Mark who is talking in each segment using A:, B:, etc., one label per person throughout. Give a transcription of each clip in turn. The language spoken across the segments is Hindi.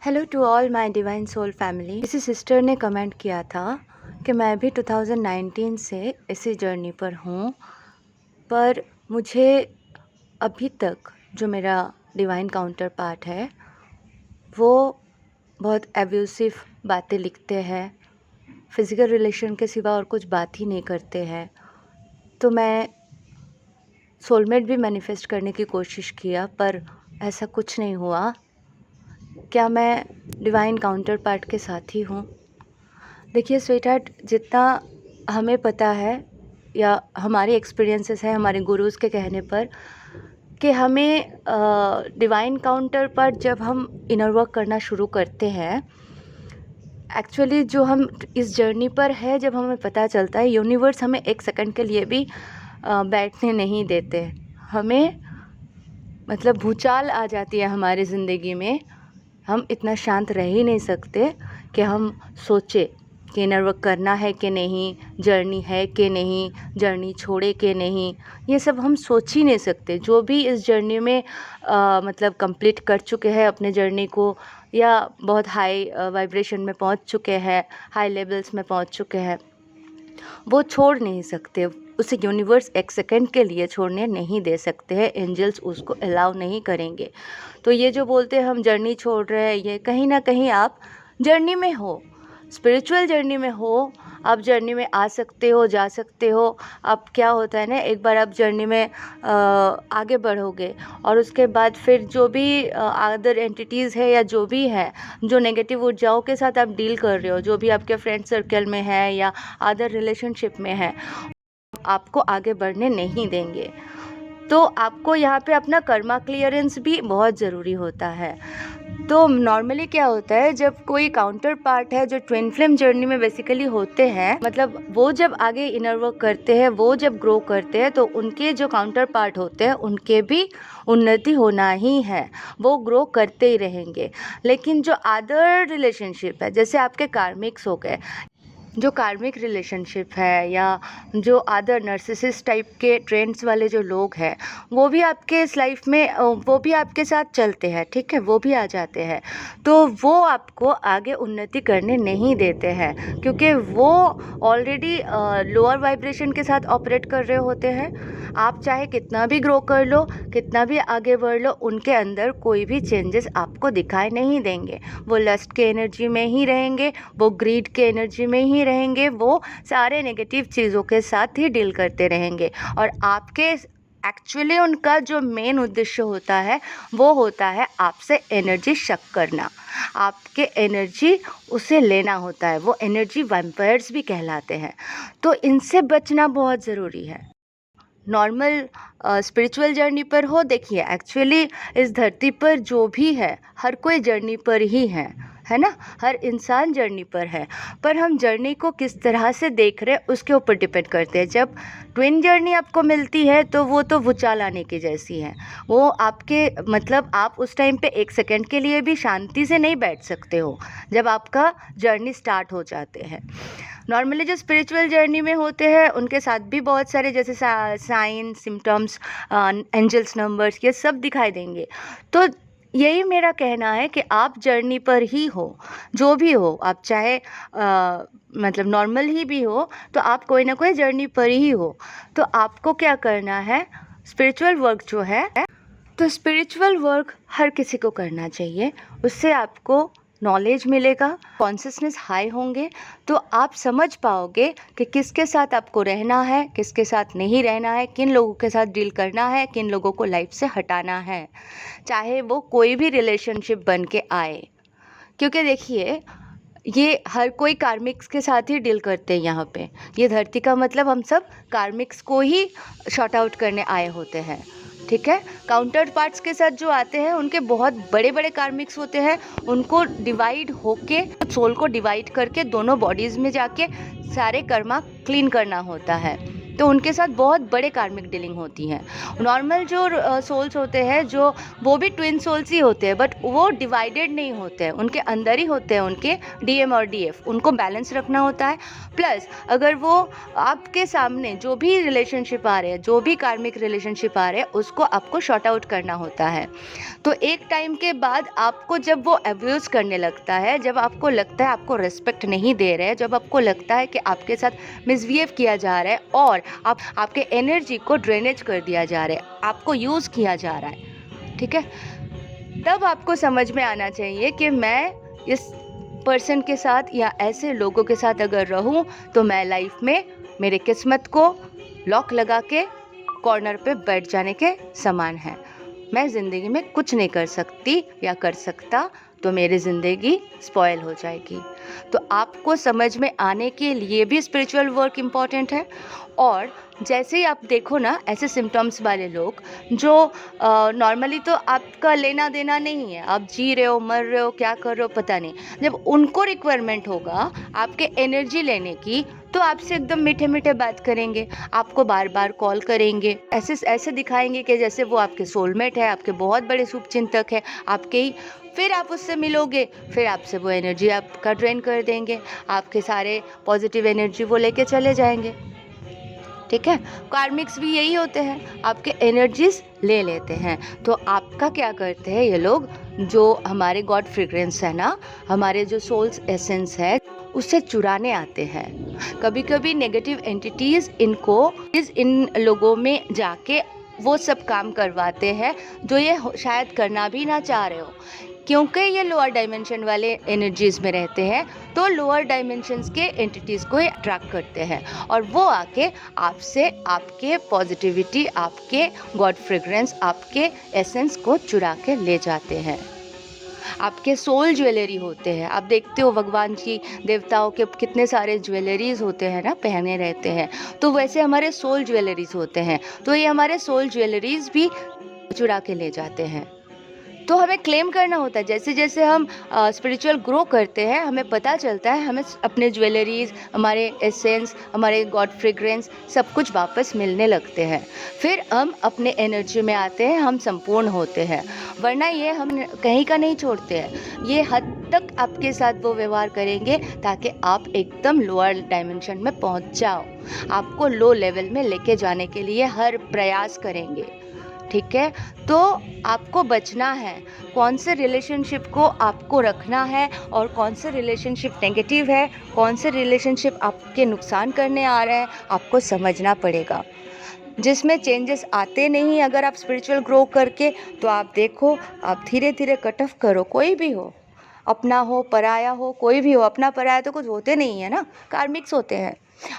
A: Hello to all my divine soul family. किसी सिस्टर ने कमेंट किया था कि मैं भी 2019 से इसी जर्नी पर हूँ, पर मुझे अभी तक जो मेरा डिवाइन काउंटर पार्ट है वो बहुत एब्यूसिव बातें लिखते हैं, फिज़िकल रिलेशन के सिवा और कुछ बात ही नहीं करते हैं। तो मैं सोलमेट भी मैनिफेस्ट करने की कोशिश किया, पर ऐसा कुछ नहीं हुआ। क्या मैं डिवाइन काउंटर पार्ट के साथ ही हूँ? देखिए स्वीटहार्ट, जितना हमें पता है या हमारे एक्सपीरियंसेस है हमारे गुरुज़ के कहने पर कि हमें डिवाइन काउंटर पार्ट जब हम इनर वर्क करना शुरू करते हैं, एक्चुअली जो हम इस जर्नी पर है, जब हमें पता चलता है यूनिवर्स हमें एक सेकंड के लिए भी बैठने नहीं देते। हमें मतलब भूचाल आ जाती है हमारी ज़िंदगी में। हम इतना शांत रह ही नहीं सकते कि हम सोचे कि इनर वर्क करना है कि नहीं, जर्नी है कि नहीं, जर्नी छोड़े कि नहीं। ये सब हम सोच ही नहीं सकते। जो भी इस जर्नी में मतलब कंप्लीट कर चुके हैं अपने जर्नी को, या बहुत हाई वाइब्रेशन में पहुंच चुके हैं, हाई लेवल्स में पहुंच चुके हैं, वो छोड़ नहीं सकते। उसे यूनिवर्स एक सेकंड के लिए छोड़ने नहीं दे सकते हैं। एंजल्स उसको अलाउ नहीं करेंगे। तो ये जो बोलते हैं हम जर्नी छोड़ रहे हैं, ये कहीं ना कहीं आप जर्नी में हो, स्पिरिचुअल जर्नी में हो। आप जर्नी में आ सकते हो, जा सकते हो। अब क्या होता है ना, एक बार आप जर्नी में आगे बढ़ोगे और उसके बाद फिर जो भी अदर एंटिटीज़ है या जो भी है, जो नेगेटिव ऊर्जाओं के साथ आप डील कर रहे हो, जो भी आपके फ्रेंड सर्कल में है या अदर रिलेशनशिप में है, आपको आगे बढ़ने नहीं देंगे। तो आपको यहाँ पे अपना कर्मा क्लियरेंस भी बहुत ज़रूरी होता है। तो नॉर्मली क्या होता है, जब कोई काउंटर पार्ट है जो ट्विन फ्लेम जर्नी में बेसिकली होते हैं, मतलब वो जब आगे इनर वर्क करते हैं, वो जब ग्रो करते हैं, तो उनके जो काउंटर पार्ट होते हैं उनके भी उन्नति होना ही है, वो ग्रो करते ही रहेंगे। लेकिन जो अदर रिलेशनशिप है, जैसे आपके कार्मिक्स हो गए, जो कार्मिक रिलेशनशिप है, या जो अदर नर्सिसिस्ट टाइप के ट्रेंड्स वाले जो लोग हैं, वो भी आपके इस लाइफ में वो भी आपके साथ चलते हैं, ठीक है, वो भी आ जाते हैं। तो वो आपको आगे उन्नति करने नहीं देते हैं, क्योंकि वो ऑलरेडी लोअर वाइब्रेशन के साथ ऑपरेट कर रहे होते हैं। आप चाहे कितना भी ग्रो कर लो, कितना भी आगे बढ़ लो, उनके अंदर कोई भी चेंजेस आपको दिखाई नहीं देंगे। वो लस्ट के एनर्जी में ही रहेंगे, वो ग्रीड के एनर्जी में ही रहेंगे, वो सारे नेगेटिव चीज़ों के साथ ही डील करते रहेंगे। और आपके एक्चुअली उनका जो मेन उद्देश्य होता है वो होता है आपसे एनर्जी शक करना, आपके एनर्जी उसे लेना होता है। वो एनर्जी वैम्पायर्स भी कहलाते हैं। तो इनसे बचना बहुत ज़रूरी है। नॉर्मल स्पिरिचुअल जर्नी पर हो, देखिए एक्चुअली इस धरती पर जो भी है, हर कोई जर्नी पर ही है ना, हर इंसान जर्नी पर है। पर हम जर्नी को किस तरह से देख रहे हैं उसके ऊपर डिपेंड करते हैं। जब ट्विन जर्नी आपको मिलती है तो वो तो भूचाल आने की जैसी है। वो आपके मतलब आप उस टाइम पे एक सेकंड के लिए भी शांति से नहीं बैठ सकते हो जब आपका जर्नी स्टार्ट हो जाते हैं। नॉर्मली जो स्पिरिचुअल जर्नी में होते हैं उनके साथ भी बहुत सारे जैसे साइन, सिम्टम्स, एंजल्स नंबर्स, ये सब दिखाई देंगे। तो यही मेरा कहना है कि आप जर्नी पर ही हो, जो भी हो आप, चाहे मतलब नॉर्मल ही भी हो, तो आप कोई ना कोई जर्नी पर ही हो। तो आपको क्या करना है, स्पिरिचुअल वर्क जो है, तो स्पिरिचुअल वर्क हर किसी को करना चाहिए। उससे आपको नॉलेज मिलेगा, कॉन्शियसनेस हाई होंगे, तो आप समझ पाओगे कि किसके साथ आपको रहना है, किसके साथ नहीं रहना है, किन लोगों के साथ डील करना है, किन लोगों को लाइफ से हटाना है, चाहे वो कोई भी रिलेशनशिप बन के आए। क्योंकि देखिए ये हर कोई कार्मिक्स के साथ ही डील करते हैं यहाँ पे। ये धरती का मतलब हम सब कार्मिक्स को ही शॉर्ट आउट करने आए होते हैं, ठीक है। काउंटर पार्ट्स के साथ जो आते हैं उनके बहुत बड़े बड़े कार्मिक्स होते हैं। उनको डिवाइड होके, सोल को डिवाइड करके दोनों बॉडीज़ में जाके सारे कर्मा क्लीन करना होता है। तो उनके साथ बहुत बड़े कार्मिक डीलिंग होती हैं। नॉर्मल जो सोल्स होते हैं, जो वो भी ट्विन सोल्स ही होते हैं, बट वो डिवाइडेड नहीं होते हैं, उनके अंदर ही होते हैं उनके डीएम और डीएफ, उनको बैलेंस रखना होता है। प्लस अगर वो आपके सामने जो भी रिलेशनशिप आ रहे हैं, जो भी कार्मिक रिलेशनशिप आ रहे हैं, उसको आपको शॉर्ट आउट करना होता है। तो एक टाइम के बाद आपको जब वो अब्यूज़ करने लगता है, जब आपको लगता है आपको रिस्पेक्ट नहीं दे रहे हैं, जब आपको लगता है कि आपके साथ मिसबिहेव किया जा रहा है और आपके एनर्जी को ड्रेनेज कर दिया जा रहा है, आपको यूज़ किया जा रहा है, ठीक है, तब आपको समझ में आना चाहिए कि मैं इस पर्सन के साथ या ऐसे लोगों के साथ अगर रहूं तो मैं लाइफ में मेरे किस्मत को लॉक लगा के कॉर्नर पे बैठ जाने के समान है। मैं ज़िंदगी में कुछ नहीं कर सकती या कर सकता तो मेरी ज़िंदगी स्पॉइल हो जाएगी। तो आपको समझ में आने के लिए भी स्पिरिचुअल वर्क इम्पॉर्टेंट है। और जैसे ही आप देखो ना, ऐसे सिम्टम्स वाले लोग जो नॉर्मली तो आपका लेना देना नहीं है, आप जी रहे हो, मर रहे हो, क्या कर रहे हो पता नहीं, जब उनको रिक्वायरमेंट होगा आपके एनर्जी लेने की तो आपसे एकदम मीठे मीठे बात करेंगे, आपको बार बार कॉल करेंगे, ऐसे ऐसे दिखाएंगे कि जैसे वो आपके सोलमेट है, आपके बहुत बड़े शुभचिंतक है, आपके ही। फिर आप उससे मिलोगे, फिर आपसे वो एनर्जी आपका ड्रेन कर देंगे, आपके सारे पॉजिटिव एनर्जी वो लेके चले जाएंगे, ठीक है। कार्मिक्स भी यही होते हैं, आपके एनर्जीज ले लेते हैं। तो आपका क्या करते हैं ये लोग, जो हमारे गॉड फ्रेग्रेंस है ना, हमारे जो सोल्स एसेंस है, उससे चुराने आते हैं। कभी कभी नेगेटिव एंटिटीज इन लोगों में जाके वो सब काम करवाते हैं जो ये शायद करना भी ना चाह रहे हो, क्योंकि ये लोअर डायमेंशन वाले एनर्जीज में रहते हैं, तो लोअर डायमेंशंस के एंटिटीज़ को अट्रैक्ट करते हैं और वो आके आपसे आपके पॉजिटिविटी, आपके गॉड फ्रेग्रेंस, आपके एसेंस को चुरा के ले जाते हैं। आपके सोल ज्वेलरी होते हैं, आप देखते हो भगवान की, देवताओं के कितने सारे ज्वेलरीज होते हैं ना, पहने रहते हैं, तो वैसे हमारे सोल ज्वेलरीज होते हैं, तो ये हमारे सोल ज्वेलरीज भी चुरा के ले जाते हैं। तो हमें क्लेम करना होता है, जैसे जैसे हम स्पिरिचुअल ग्रो करते हैं, हमें पता चलता है, हमें अपने ज्वेलरीज, हमारे एसेंस, हमारे गॉड फ्रेग्रेंस सब कुछ वापस मिलने लगते हैं। फिर हम अपने एनर्जी में आते हैं, हम संपूर्ण होते हैं। वरना ये हम कहीं का नहीं छोड़ते हैं, ये हद तक आपके साथ वो व्यवहार करेंगे ताकि आप एकदम लोअर डायमेंशन में पहुंच जाओ, आपको लो लेवल में लेके जाने के लिए हर प्रयास करेंगे, ठीक है। तो आपको बचना है, कौन से रिलेशनशिप को आपको रखना है और कौन से रिलेशनशिप नेगेटिव है, कौन से रिलेशनशिप आपके नुकसान करने आ रहे हैं, आपको समझना पड़ेगा। जिसमें चेंजेस आते नहीं अगर आप स्पिरिचुअल ग्रो करके, तो आप देखो, आप धीरे धीरे कट ऑफ करो, कोई भी हो, अपना हो पराया हो, कोई भी हो, अपना पराया तो कुछ होते नहीं है ना, कार्मिक्स होते हैं,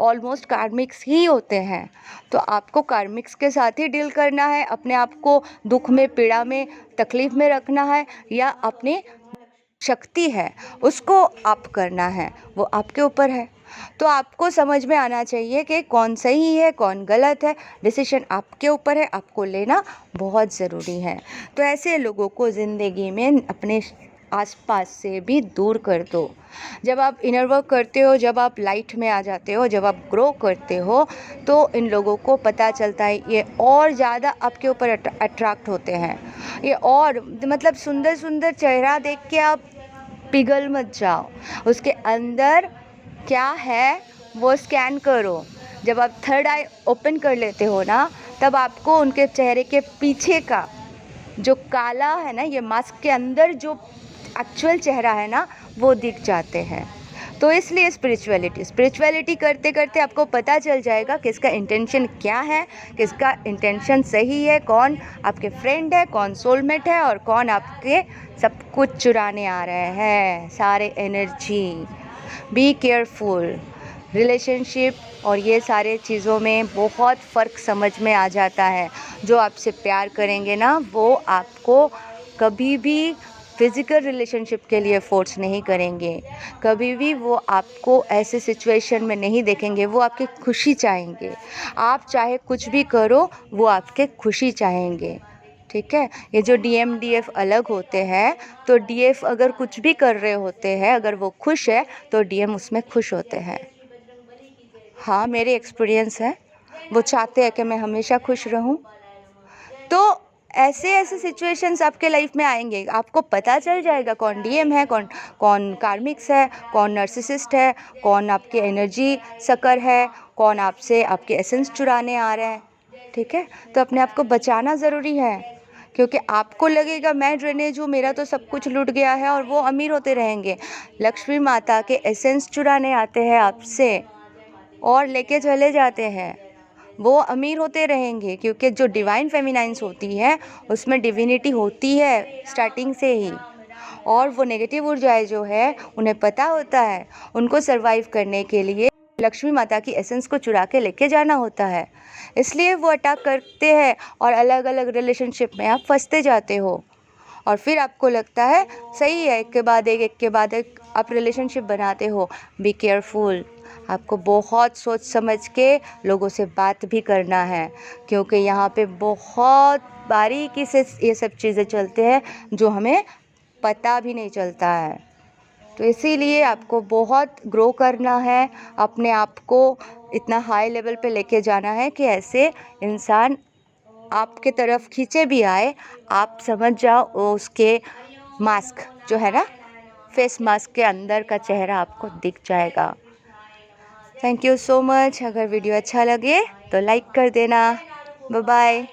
A: ऑलमोस्ट कार्मिक्स ही होते हैं। तो आपको कार्मिक्स के साथ ही डील करना है, अपने आप को दुख में, पीड़ा में, तकलीफ में रखना है, या अपनी शक्ति है उसको आप करना है, वो आपके ऊपर है। तो आपको समझ में आना चाहिए कि कौन सही है कौन गलत है, डिसीजन आपके ऊपर है, आपको लेना बहुत ज़रूरी है। तो ऐसे लोगों को ज़िंदगी में अपने आसपास से भी दूर कर दो। जब आप इनर वर्क करते हो, जब आप लाइट में आ जाते हो, जब आप ग्रो करते हो, तो इन लोगों को पता चलता है, ये और ज़्यादा आपके ऊपर अट्रैक्ट होते हैं। ये और मतलब सुंदर सुंदर चेहरा देख के आप पिघल मत जाओ, उसके अंदर क्या है वो स्कैन करो। जब आप थर्ड आई ओपन कर लेते हो ना, तब आपको उनके चेहरे के पीछे का जो काला है ना, ये मास्क के अंदर जो एक्चुअल चेहरा है ना, वो दिख जाते हैं। तो इसलिए स्पिरिचुअलिटी करते करते आपको पता चल जाएगा किसका इंटेंशन क्या है, किसका इंटेंशन सही है, कौन आपके फ्रेंड है, कौन सोलमेट है, और कौन आपके सब कुछ चुराने आ रहे हैं, सारे एनर्जी। Be careful. रिलेशनशिप और ये सारे चीज़ों में बहुत फ़र्क समझ में आ जाता है। जो आपसे प्यार करेंगे ना, वो आपको कभी भी फिज़िकल रिलेशनशिप के लिए फोर्स नहीं करेंगे, कभी भी वो आपको ऐसे सिचुएशन में नहीं देखेंगे, वो आपकी खुशी चाहेंगे। आप चाहे कुछ भी करो, वो आपके खुशी चाहेंगे, ठीक है। ये जो डीएम डीएफ अलग होते हैं, तो डीएफ अगर कुछ भी कर रहे होते हैं, अगर वो खुश है तो डीएम उसमें खुश होते हैं। हाँ, मेरे एक्सपीरियंस है। वो चाहते हैं कि मैं हमेशा खुश रहूं। तो ऐसे ऐसे सिचुएशंस आपके लाइफ में आएंगे, आपको पता चल जाएगा कौन डीएम है, कौन कौन कार्मिक्स है, कौन नार्सिसिस्ट है, कौन आपके एनर्जी सकर है, कौन आपसे आपके एसेंस चुराने आ रहे हैं। ठीक है, तो अपने आप को बचाना ज़रूरी है, क्योंकि आपको लगेगा मैं ड्रेनेज हूँ, मेरा तो सब कुछ लूट गया है, और वो अमीर होते रहेंगे। लक्ष्मी माता के एसेंस चुराने आते हैं आपसे और लेके चले जाते हैं, वो अमीर होते रहेंगे, क्योंकि जो डिवाइन फेमिनाइंस होती है उसमें डिविनिटी होती है स्टार्टिंग से ही। और वो नेगेटिव ऊर्जाएं जो है उन्हें पता होता है उनको सरवाइव करने के लिए लक्ष्मी माता की एसेंस को चुरा के लेके जाना होता है, इसलिए वो अटैक करते हैं और अलग अलग रिलेशनशिप में आप फंसते जाते हो। और फिर आपको लगता है सही है, एक के बाद एक आप रिलेशनशिप बनाते हो। बी केयरफुल, आपको बहुत सोच समझ के लोगों से बात भी करना है, क्योंकि यहाँ पे बहुत बारीकी से ये सब चीज़ें चलते हैं जो हमें पता भी नहीं चलता है। तो इसीलिए आपको बहुत ग्रो करना है, अपने आप को इतना हाई लेवल पे लेके जाना है कि ऐसे इंसान आपके तरफ खींचे भी आए, आप समझ जाओ उसके मास्क जो है ना, फेस मास्क के अंदर का चेहरा आपको दिख जाएगा। Thank you so much. अगर वीडियो अच्छा लगे तो लाइक कर देना। Bye bye.